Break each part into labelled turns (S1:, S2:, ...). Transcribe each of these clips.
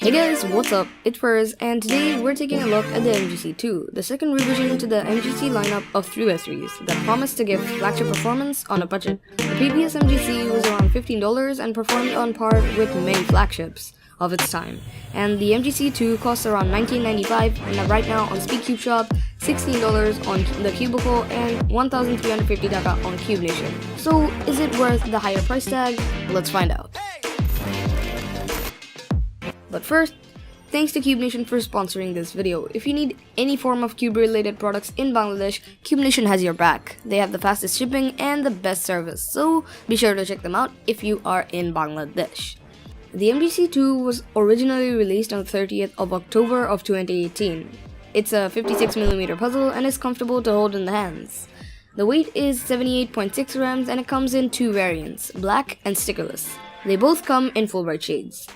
S1: Hey guys, what's up? It's Fariz, and today we're taking a look at the MGC II, the second revision to the MGC lineup of 3x3s that promised to give flagship performance on a budget. The previous MGC was around $15 and performed on par with many flagships of its time, and the MGC II costs around $19.95 and right now on Speedcube Shop, $16 on the Cubicle and 1,350 taka on Cubenation. So is it worth the higher price tag? Let's find out. But first, thanks to Cubenation for sponsoring this video. If you need any form of cube related products in Bangladesh, Cubenation has your back. They have the fastest shipping and the best service, so be sure to check them out if you are in Bangladesh. The MGC II was originally released on the 30th of October of 2018. It's a 56mm puzzle and is comfortable to hold in the hands. The weight is 78.6 grams and it comes in two variants, black and stickerless. They both come in full bright shades.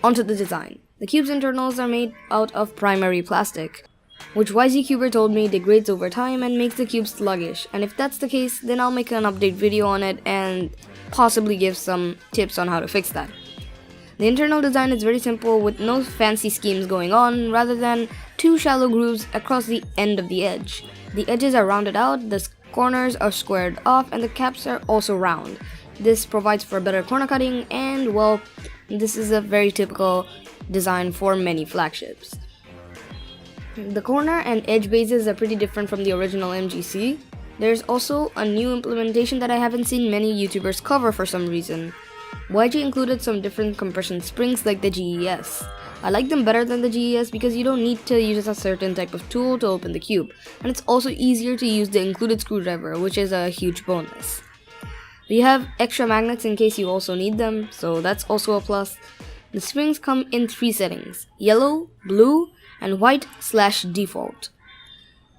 S1: Onto the design. The cube's internals are made out of primary plastic, which YZCuber told me degrades over time and makes the cube sluggish, and if that's the case, then I'll make an update video on it and possibly give some tips on how to fix that. The internal design is very simple with no fancy schemes going on, rather than two shallow grooves across the end of the edge. The edges are rounded out, the corners are squared off, and the caps are also round. This provides for better corner cutting and, well, this is a very typical design for many flagships. The corner and edge bases are pretty different from the original MGC. There's also a new implementation that I haven't seen many YouTubers cover for some reason. YG included some different compression springs like the GES. I like them better than the GES because you don't need to use a certain type of tool to open the cube, and it's also easier to use the included screwdriver, which is a huge bonus. We have extra magnets in case you also need them, so that's also a plus. The springs come in three settings, yellow, blue, and white/default.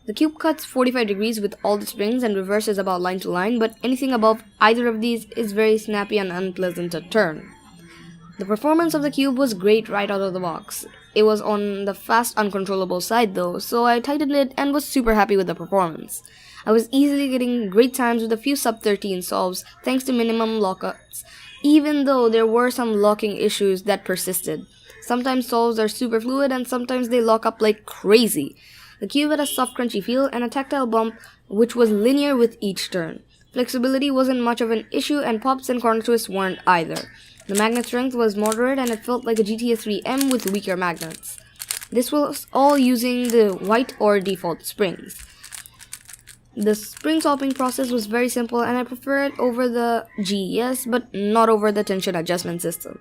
S1: The cube cuts 45 degrees with all the springs and reverses about line to line, but anything above either of these is very snappy and unpleasant to turn. The performance of the cube was great right out of the box. It was on the fast uncontrollable side though, so I tightened it and was super happy with the performance. I was easily getting great times with a few sub-13 solves thanks to minimum lockups, even though there were some locking issues that persisted. Sometimes solves are super fluid and sometimes they lock up like crazy. The cube had a soft crunchy feel and a tactile bump which was linear with each turn. Flexibility wasn't much of an issue and pops and corner twists weren't either. The magnet strength was moderate and it felt like a GTS III-M with weaker magnets. This was all using the white or default springs. The spring swapping process was very simple and I prefer it over the GES but not over the tension adjustment system.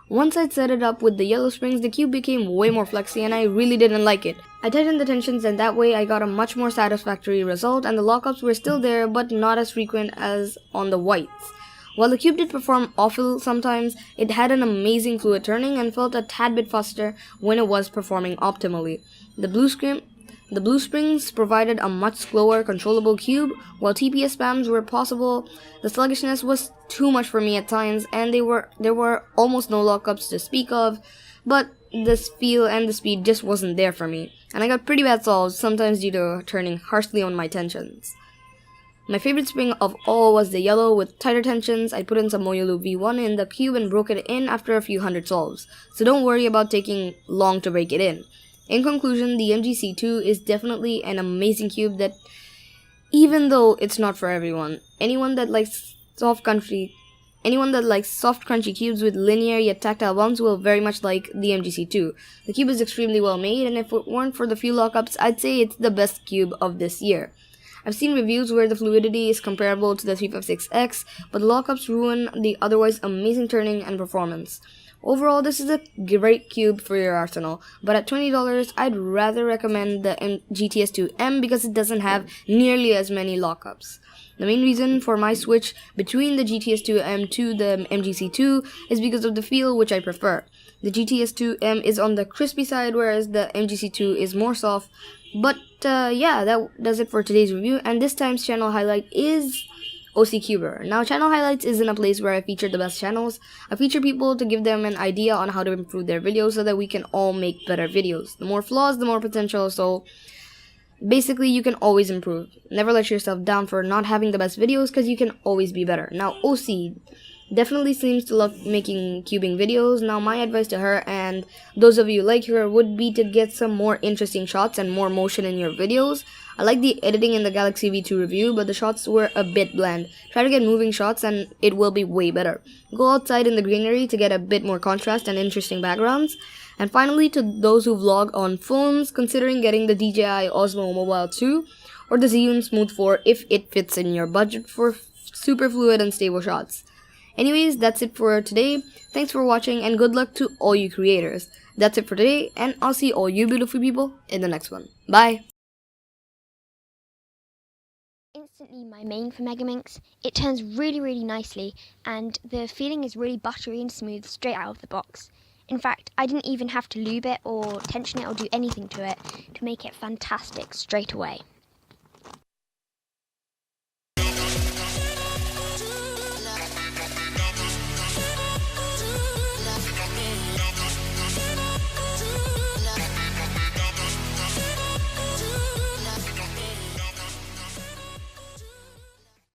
S1: Once I'd set it up with the yellow springs, the cube became way more flexy and I really didn't like it. I tightened the tensions and that way I got a much more satisfactory result and the lockups were still there but not as frequent as on the whites. While the cube did perform awful sometimes, it had an amazing fluid turning and felt a tad bit faster when it was performing optimally. The blue springs provided a much slower, controllable cube, while TPS spams were possible. The sluggishness was too much for me at times, and there were almost no lockups to speak of, but the feel and the speed just wasn't there for me, and I got pretty bad solves, sometimes due to turning harshly on my tensions. My favorite spring of all was the yellow with tighter tensions. I put in some Moyolu V1 in the cube and broke it in after a few hundred solves, so don't worry about taking long to break it in. In conclusion, the MGC II is definitely an amazing cube that, even though it's not for everyone, anyone that likes soft crunchy cubes with linear yet tactile bumps will very much like the MGC II. The cube is extremely well made, and if it weren't for the few lockups, I'd say it's the best cube of this year. I've seen reviews where the fluidity is comparable to the 356X, but the lockups ruin the otherwise amazing turning and performance. Overall, this is a great cube for your arsenal, but at $20, I'd rather recommend the GTS II-M because it doesn't have nearly as many lockups. The main reason for my switch between the GTS II-M to the MGC II is because of the feel, which I prefer. The GTS II-M is on the crispy side, whereas the MGC II is more soft. But yeah, that does it for today's review, and this time's channel highlight is OCCuber. Now, channel highlights isn't a place where I feature the best channels. I feature people to give them an idea on how to improve their videos so that we can all make better videos. The more flaws, the more potential, so basically you can always improve. Never let yourself down for not having the best videos because you can always be better. Now, OC, definitely seems to love making cubing videos. Now my advice to her and those of you like her would be to get some more interesting shots and more motion in your videos. I like the editing in the Galaxy V2 review, but the shots were a bit bland. Try to get moving shots and it will be way better. Go outside in the greenery to get a bit more contrast and interesting backgrounds. And finally, to those who vlog on phones, considering getting the DJI Osmo Mobile 2 or the Zhiyun Smooth 4 if it fits in your budget for super fluid and stable shots. Anyways, that's it for today. Thanks for watching and good luck to all you creators. That's it for today, and I'll see all you beautiful people in the next one. Bye!
S2: Instantly my main for Megaminx. It turns really nicely, and the feeling is really buttery and smooth straight out of the box. In fact, I didn't even have to lube it or tension it or do anything to it to make it fantastic straight away.